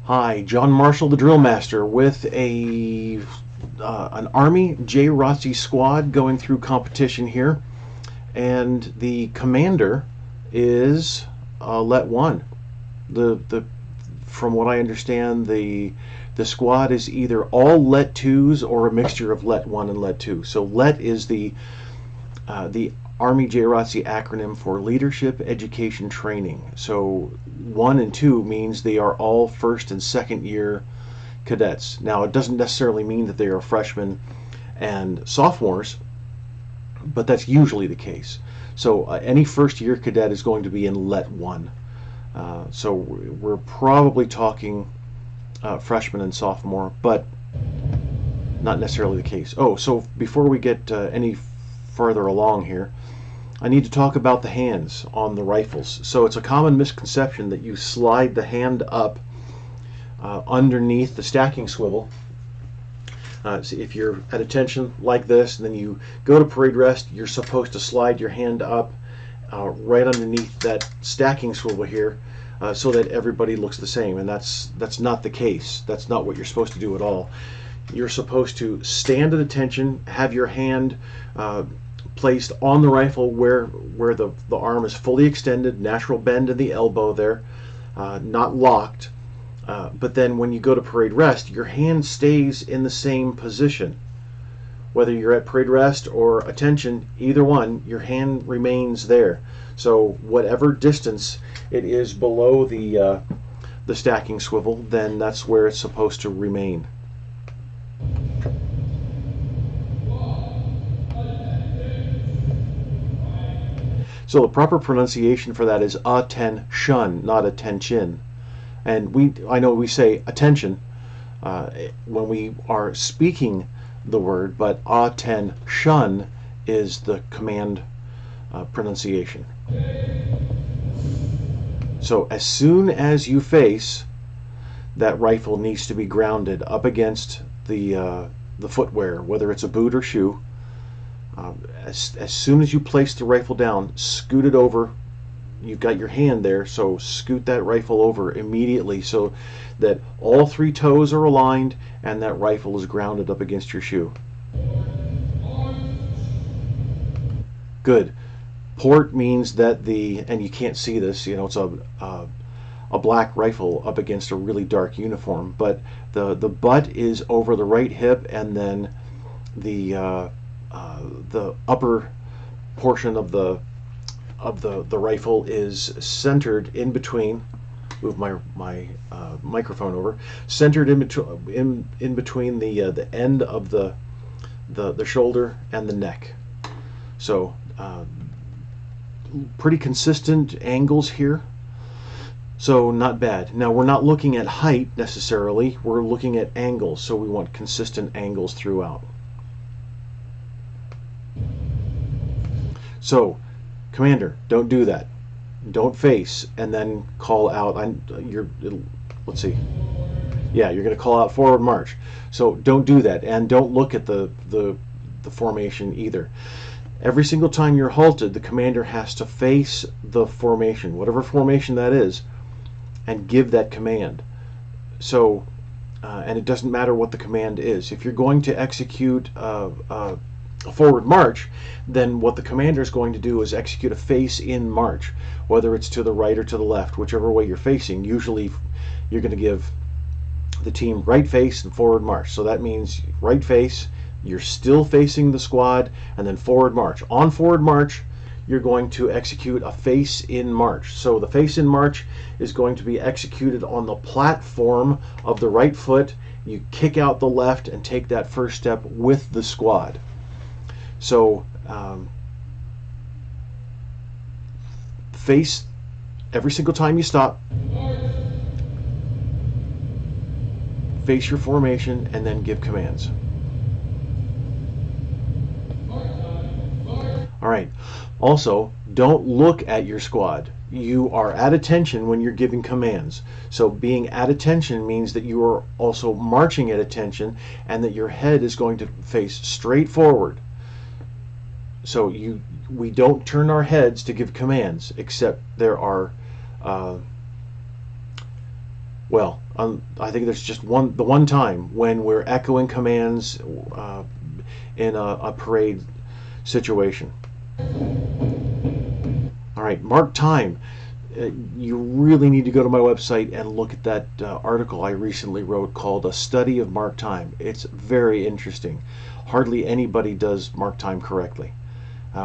Hi, John Marshall, the DrillMaster, with an Army JROTC squad going through competition here, and the commander is Let 1. From what I understand, the squad is either all Let 2s or a mixture of Let 1 and Let 2. So Let is the Army JROTC acronym for Leadership Education Training. So 1 and 2 means they are all first and second year cadets. Now, it doesn't necessarily mean that they are freshmen and sophomores, but that's usually the case. So any first year cadet is going to be in Let 1. So we're probably talking freshman and sophomore, but not necessarily the case. Oh, so before we get any further along here, I need to talk about the hands on the rifles. So it's a common misconception that you slide the hand up underneath the stacking swivel. So if you're at attention like this, and then you go to parade rest, you're supposed to slide your hand up right underneath that stacking swivel here, so that everybody looks the same. And that's not the case. That's not what you're supposed to do at all. You're supposed to stand at attention, have your hand placed on the rifle where the arm is fully extended, natural bend in the elbow there, not locked. But then when you go to parade rest, your hand stays in the same position. Whether you're at parade rest or attention, either one, your hand remains there. So whatever distance it is below the stacking swivel, then that's where it's supposed to remain. So the proper pronunciation for that is attention, not attention. And I know we say attention when we are speaking the word, but attention is the command pronunciation. So as soon as you face, that rifle needs to be grounded up against the footwear, whether it's a boot or shoe. As soon as you place the rifle down, scoot it over. You've got your hand there, so scoot that rifle over immediately so that all three toes are aligned and that rifle is grounded up against your shoe. Good. Port means that and you can't see this, it's a black rifle up against a really dark uniform, but the butt is over the right hip, and then the upper portion of the rifle is centered in between. Move my microphone over. Centered in between the end of the shoulder and the neck. So pretty consistent angles here. So not bad. Now we're not looking at height necessarily. We're looking at angles. So we want consistent angles throughout. So, Commander, don't do that. Don't face and then call out. Let's see. Yeah, you're going to call out forward march. So don't do that, and don't look at the formation either. Every single time you're halted, the commander has to face the formation, whatever formation that is, and give that command. So, and it doesn't matter what the command is. If you're going to execute a forward march, then what the commander is going to do is execute a face-in march, whether it's to the right or to the left, whichever way you're facing. Usually you're going to give the team right face and forward march. So that means right face, you're still facing the squad, and then forward march. On forward march, you're going to execute a face-in march. So the face-in march is going to be executed on the platform of the right foot. You kick out the left and take that first step with the squad. So face every single time you stop, face your formation, and then give commands. All right. Also, don't look at your squad. You are at attention when you're giving commands. So being at attention means that you are also marching at attention, and that your head is going to face straight forward. So we don't turn our heads to give commands, except there are Well, I think there's just the one time when we're echoing commands in a parade situation. All right, mark time. You really need to go to my website and look at that article I recently wrote called A Study of Mark Time. It's very interesting. Hardly anybody does mark time correctly.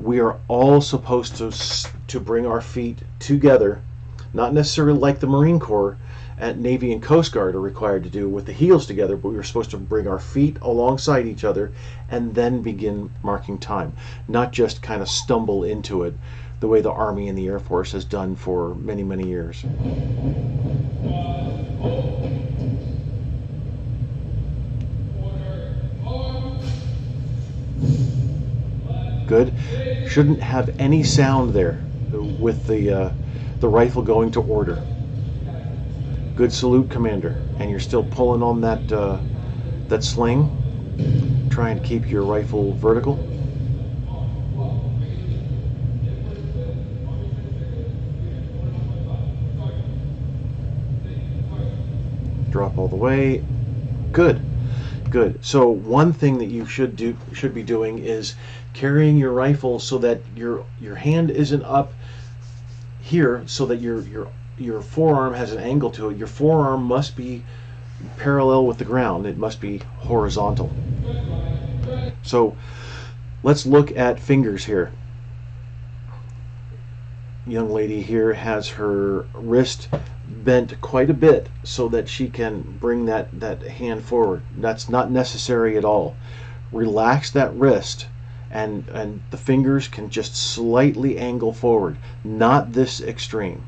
We are all supposed to bring our feet together, not necessarily like the Marine Corps at Navy and Coast Guard are required to do with the heels together, but we're supposed to bring our feet alongside each other and then begin marking time, not just kind of stumble into it the way the Army and the Air Force has done for many, many years. Good. Shouldn't have any sound there with the rifle going to order. Good salute, Commander. And you're still pulling on that sling, trying to keep your rifle vertical. Drop all the way. Good. Good. So one thing that you should be doing is carrying your rifle so that your hand isn't up here, so that your forearm has an angle to it. Your forearm must be parallel with the ground. It must be horizontal. So let's look at fingers here. Young lady here has her wrist bent quite a bit so that she can bring that hand forward. That's not necessary at all. Relax that wrist and the fingers can just slightly angle forward, not this extreme.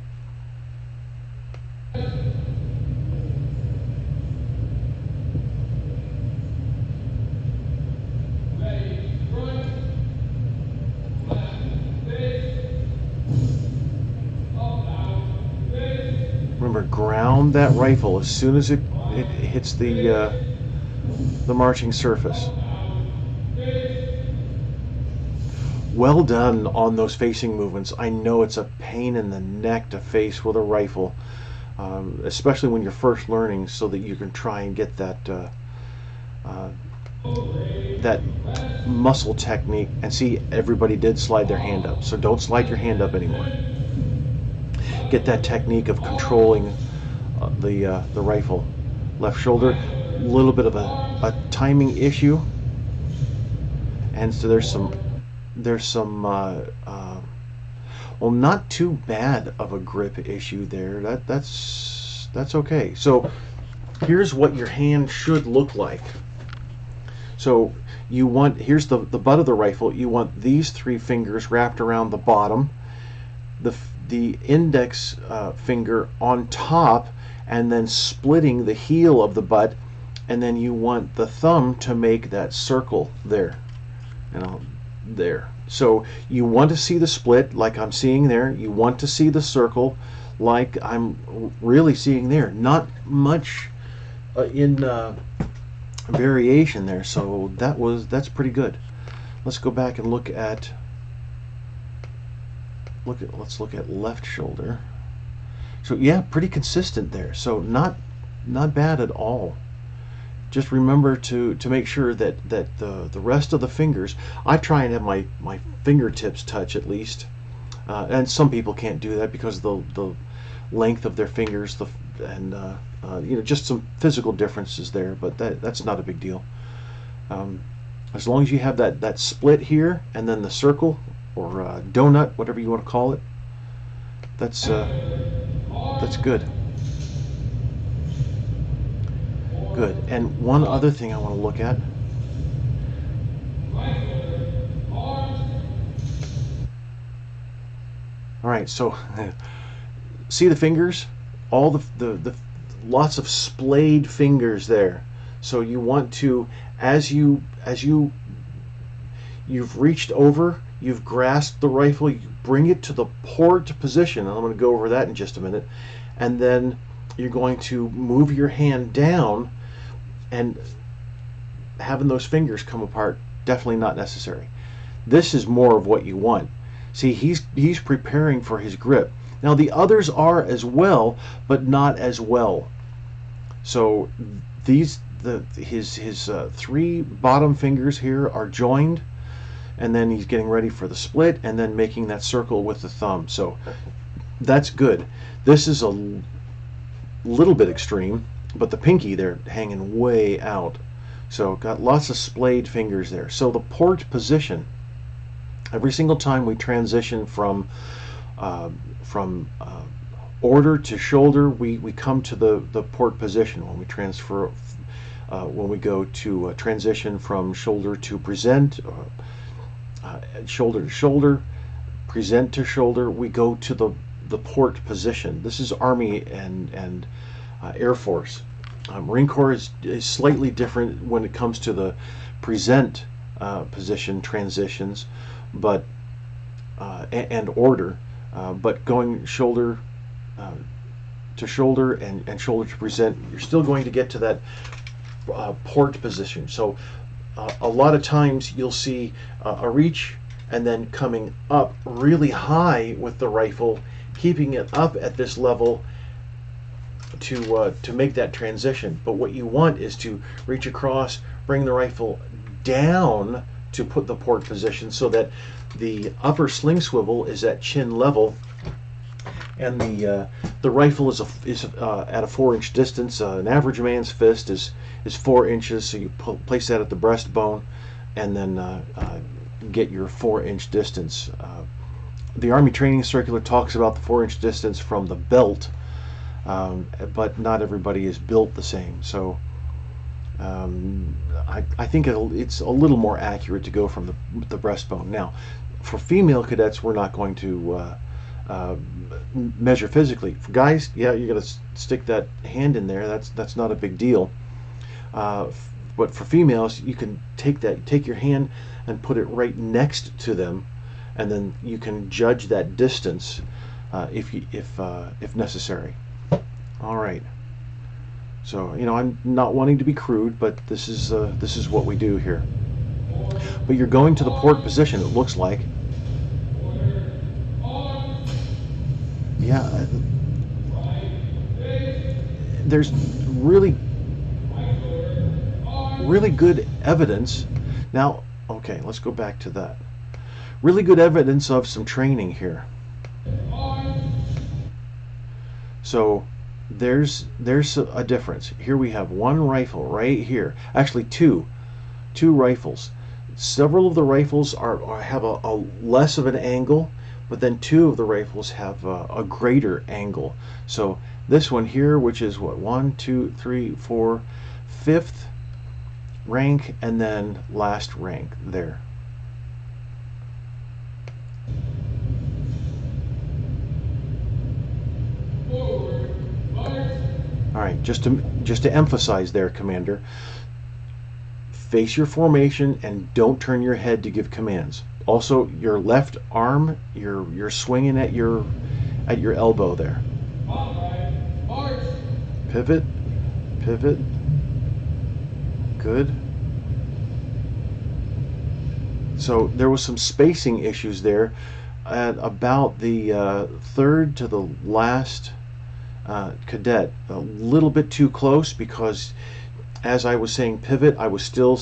Remember, ground that rifle as soon as it hits the marching surface. Well done on those facing movements. I know it's a pain in the neck to face with a rifle, especially when you're first learning, so that you can try and get that muscle technique. And see, everybody did slide their hand up, so don't slide your hand up anymore. Get that technique of controlling the rifle. Left shoulder, a little bit of a timing issue, and so there's some well, not too bad of a grip issue there. That's okay. So here's what your hand should look like. So here's the butt of the rifle. You want these three fingers wrapped around the bottom, the index finger on top, and then splitting the heel of the butt, and then you want the thumb to make that circle there, there. So you want to see the split like I'm seeing there. You want to see the circle like I'm really seeing there. Not much in variation there, so that's pretty good. Let's go back and let's look at left shoulder. So yeah, pretty consistent there. So not bad at all. Just remember to make sure that the rest of the fingers, I try and have my fingertips touch at least, and some people can't do that because of the length of their fingers, and just some physical differences there. But that's not a big deal. As long as you have that split here and then the circle or donut, whatever you want to call it, that's good. Good. And one other thing I want to look at. All right, so see the fingers? All the lots of splayed fingers there. So you want to, as you've reached over, you've grasped the rifle, you bring it to the port position, and I'm going to go over that in just a minute, and then you're going to move your hand down, and having those fingers come apart, definitely not necessary. This is more of what you want. See, he's preparing for his grip. Now the others are as well, but not as well. So these his three bottom fingers here are joined, and then he's getting ready for the split, and then making that circle with the thumb. So that's good. This is a little bit extreme, but the pinky there hanging way out. So got lots of splayed fingers there. So the port position, every single time we transition from order to shoulder, we come to the port position. When we transfer, when we go to transition from shoulder to present, shoulder to shoulder, present to shoulder, we go to the port position. This is Army and Air Force. Marine Corps is slightly different when it comes to the present position transitions, but and order, but going shoulder to shoulder and shoulder to present, you're still going to get to that port position. So a lot of times you'll see a reach and then coming up really high with the rifle, keeping it up at this level to make that transition. But what you want is to reach across, bring the rifle down to put the port position so that the upper sling swivel is at chin level, and the rifle is at a 4-inch distance. An average man's fist is 4 inches, so you place that at the breastbone, and then get your 4-inch distance. The Army Training Circular talks about the 4-inch distance from the belt, but not everybody is built the same. So I think it's a little more accurate to go from the breastbone. Now, for female cadets, we're not going to measure physically. For guys, yeah, you're going to stick that hand in there. That's not a big deal. But for females, you can take your hand and put it right next to them, and then you can judge that distance if necessary. All right. So I'm not wanting to be crude, but this is what we do here. But you're going to the port position, it looks like. Yeah. There's really good evidence. Now, okay, let's go back to that. Really good evidence of some training here. So there's a difference. Here we have one rifle right here. Actually, two rifles. Several of the rifles have a less of an angle, but then two of the rifles have a greater angle. So this one here, which is what, 1, 2, 3, 4, 5th rank, and then last rank there. All right, just to emphasize there, Commander, face your formation and don't turn your head to give commands. Also, your left arm, you're swinging at your elbow there. Pivot, pivot. Good. So there was some spacing issues there at about the third to the last cadet. A little bit too close, because as I was saying pivot, I was still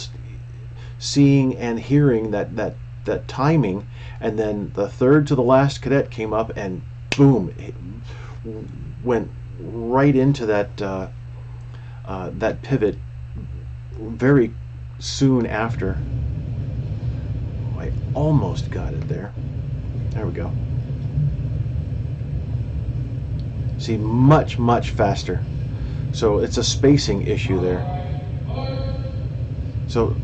seeing and hearing that timing, and then the third to the last cadet came up and boom, it went right into that pivot very soon after. I almost got it there. There we go. See, much faster. So it's a spacing issue there. So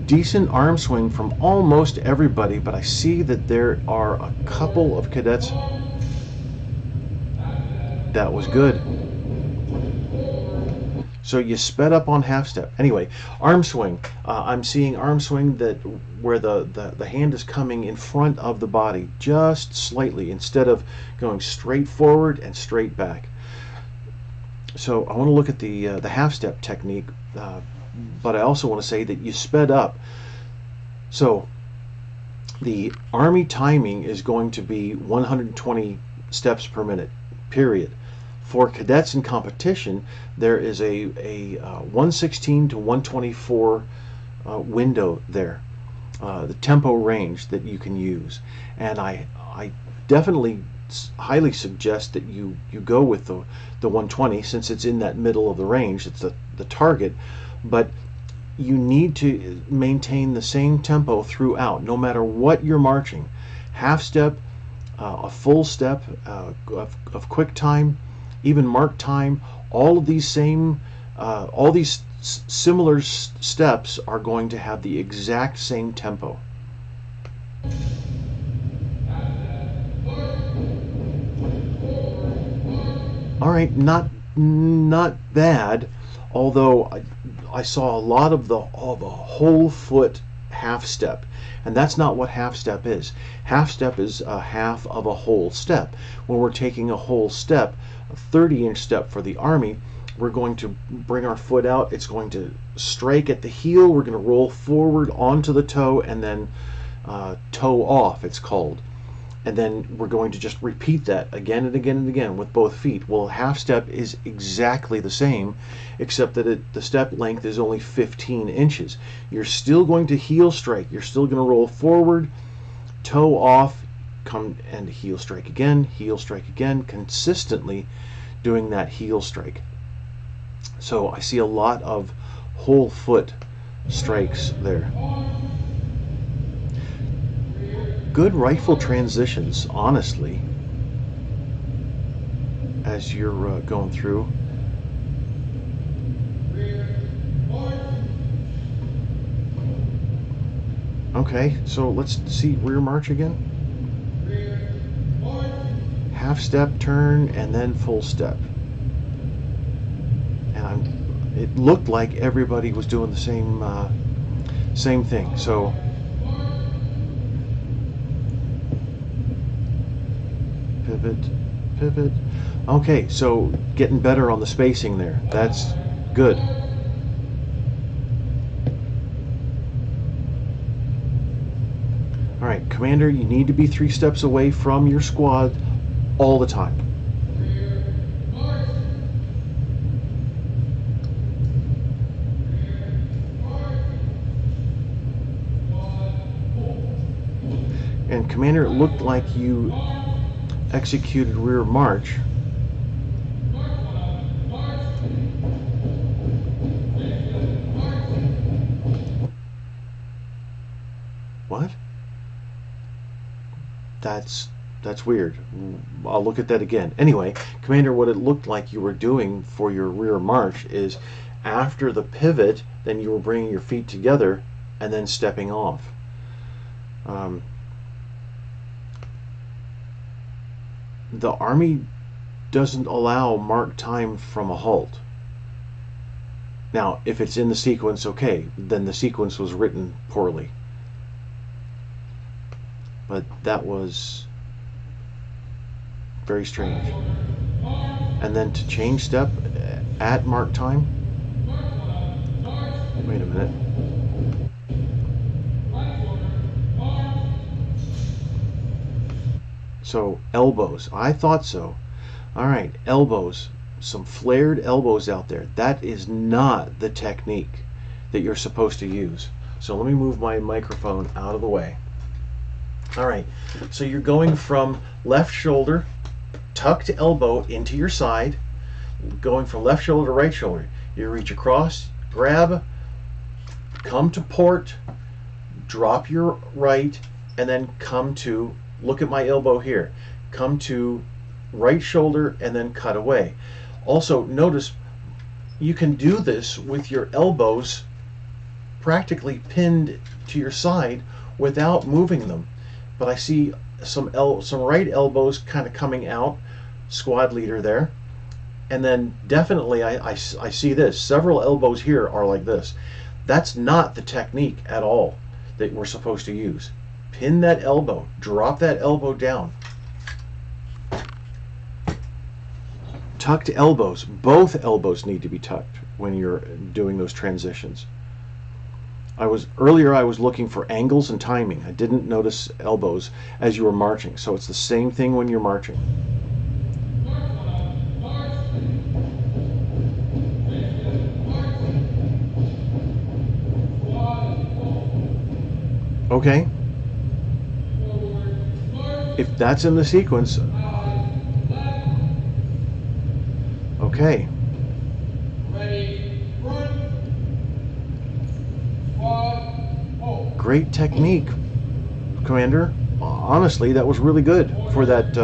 decent arm swing from almost everybody, but I see that there are a couple of cadets. That was good. So you sped up on half step. Anyway, arm swing. I'm seeing arm swing where the hand is coming in front of the body just slightly, instead of going straight forward and straight back. So I want to look at the half step technique, but I also want to say that you sped up. So the Army timing is going to be 120 steps per minute, period. For cadets in competition, there is a 116 to 124 window there, the tempo range that you can use. And I definitely highly suggest that you go with the 120, since it's in that middle of the range. It's the target, but you need to maintain the same tempo throughout, no matter what you're marching. Half step, a full step, of quick time, even mark time. All of these similar steps are going to have the exact same tempo. All right, not bad, although I saw a lot of the whole foot half step, and that's not what half step is. Half step is a half of a whole step. When we're taking a whole step, a 30-inch step for the Army, we're going to bring our foot out. It's going to strike at the heel. We're going to roll forward onto the toe, and then toe off, it's called. And then we're going to just repeat that again and again and again with both feet. Well, half step is exactly the same, except that the step length is only 15 inches. You're still going to heel strike. You're still going to roll forward, toe off, come and heel strike again, consistently doing that heel strike. So I see a lot of whole foot strikes there. Good rifle transitions, honestly, as you're going through. Okay, so let's see rear march again. Half step, turn, and then full step. And it looked like everybody was doing the same thing. So pivot. Okay, so getting better on the spacing there. That's good. All right, Commander, you need to be 3 steps away from your squad all the time. And Commander, it looked like you executed rear march. What? That's weird. I'll look at that again. Anyway, Commander, what it looked like you were doing for your rear march is after the pivot, then you were bringing your feet together and then stepping off. The Army doesn't allow mark time from a halt. Now, if it's in the sequence, okay, then the sequence was written poorly. But that was very strange. And then to change step at mark time. Wait a minute. So elbows, I thought so. All right, elbows, some flared elbows out there. That is not the technique that you're supposed to use. So let me move my microphone out of the way. All right, so you're going from left shoulder, tucked elbow into your side, going from left shoulder to right shoulder. You reach across, grab, come to port, drop your right, and then come to, look at my elbow here, come to right shoulder and then cut away. Also, notice you can do this with your elbows practically pinned to your side without moving them. But I see some right elbows kind of coming out, squad leader there. And then definitely I see this. Several elbows here are like this. That's not the technique at all that we're supposed to use. Pin that elbow, drop that elbow down. Tucked elbows, both elbows need to be tucked when you're doing those transitions. Earlier I was looking for angles and timing. I didn't notice elbows as you were marching. So it's the same thing when you're marching. Okay. If that's in the sequence, okay. Great technique, Commander. Honestly, that was really good for that.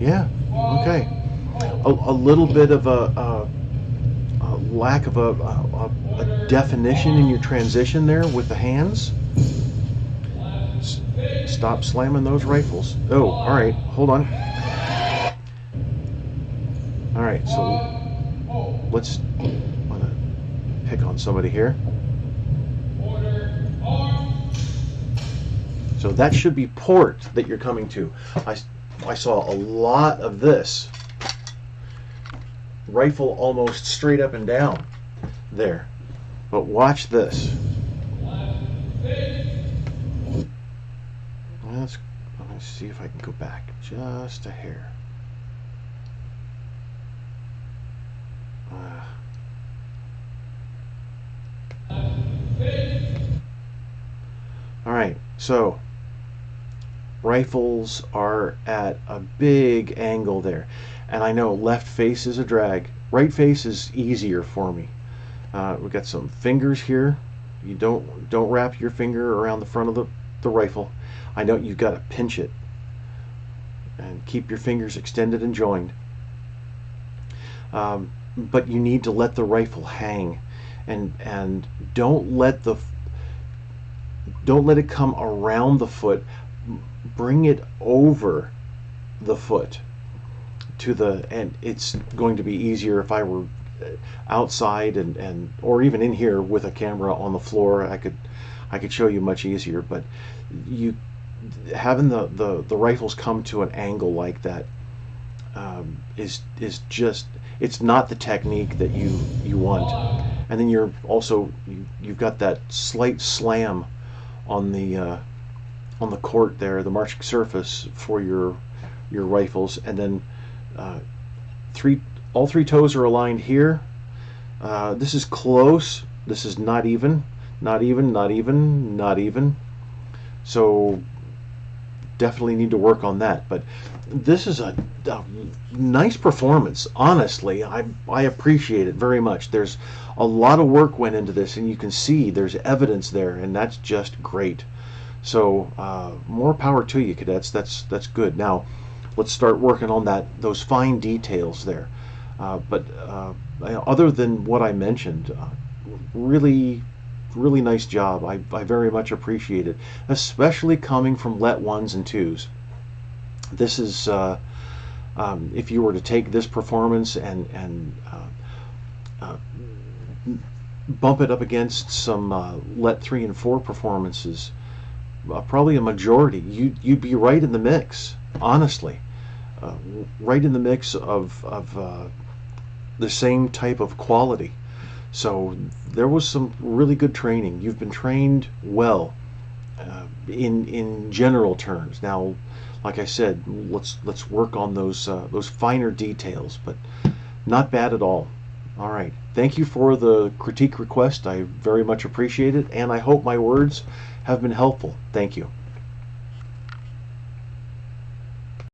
Yeah. Okay. A little bit of a lack of a definition in your transition there with the hands. Stop slamming those rifles. Oh, all right. Hold on. All right. So let's want to pick on somebody here. So that should be port that you're coming to. I saw a lot of this. Rifle almost straight up and down there. But watch this. Let me see if I can go back just a hair. All right, so rifles are at a big angle there, and I know left face is a drag. Right face is easier for me. We've got some fingers here. You don't wrap your finger around the front of the rifle. I know you've got to pinch it and keep your fingers extended and joined. But you need to let the rifle hang, and don't let it come around the foot. Bring it over the foot and it's going to be easier if I were outside and or even in here with a camera on the floor. I could show you much easier, but you having the rifles come to an angle like that is just, it's not the technique that you want. And then you've got that slight slam on the court there, the marching surface for your rifles, and then all three toes are aligned here. This is close. This is not even, not even, not even, not even. So definitely need to work on that. But this is a nice performance. Honestly, I appreciate it very much. There's a lot of work went into this, and you can see there's evidence there, and that's just great. So more power to you, cadets. That's good. Now let's start working on those fine details there. But other than what I mentioned, really nice job. I very much appreciate it, especially coming from Let 1s and 2s. This is if you were to take this performance and bump it up against some Let 3 and 4 performances, probably a majority, you'd be right in the mix, honestly. Right in the mix of the same type of quality. So there was some really good training. You've been trained well in general terms. Now, like I said, let's work on those finer details, but not bad at all. All right. Thank you for the critique request. I very much appreciate it, and I hope my words have been helpful. Thank you.